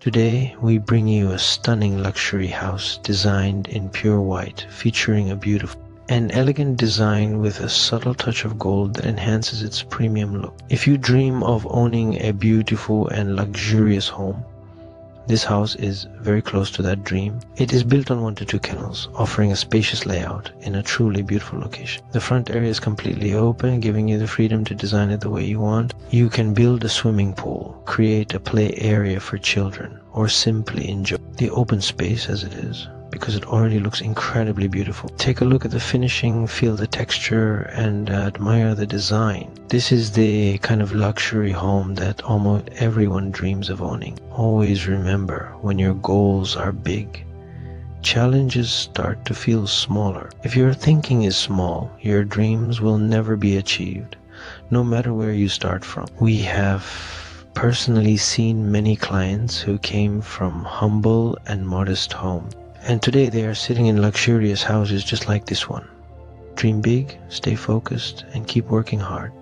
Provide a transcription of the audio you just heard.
Today, we bring you a stunning luxury house designed in pure white, featuring a beautiful and elegant design with a subtle touch of gold that enhances its premium look. If you dream of owning a beautiful and luxurious home, this house is very close to that dream. It is built on 1 to 2 kennels, offering a spacious layout in a truly beautiful location. The front area is completely open, giving you the freedom to design it the way you want. You can build a swimming pool, create a play area for children, or simply enjoy the open space as it is, because it already looks incredibly beautiful. Take a look at the finishing, feel the texture, and admire the design. This is the kind of luxury home that almost everyone dreams of owning. Always remember, when your goals are big, challenges start to feel smaller. If your thinking is small, your dreams will never be achieved, no matter where you start from. We have personally seen many clients who came from humble and modest homes, and today they are sitting in luxurious houses just like this one. Dream big, stay focused, and keep working hard.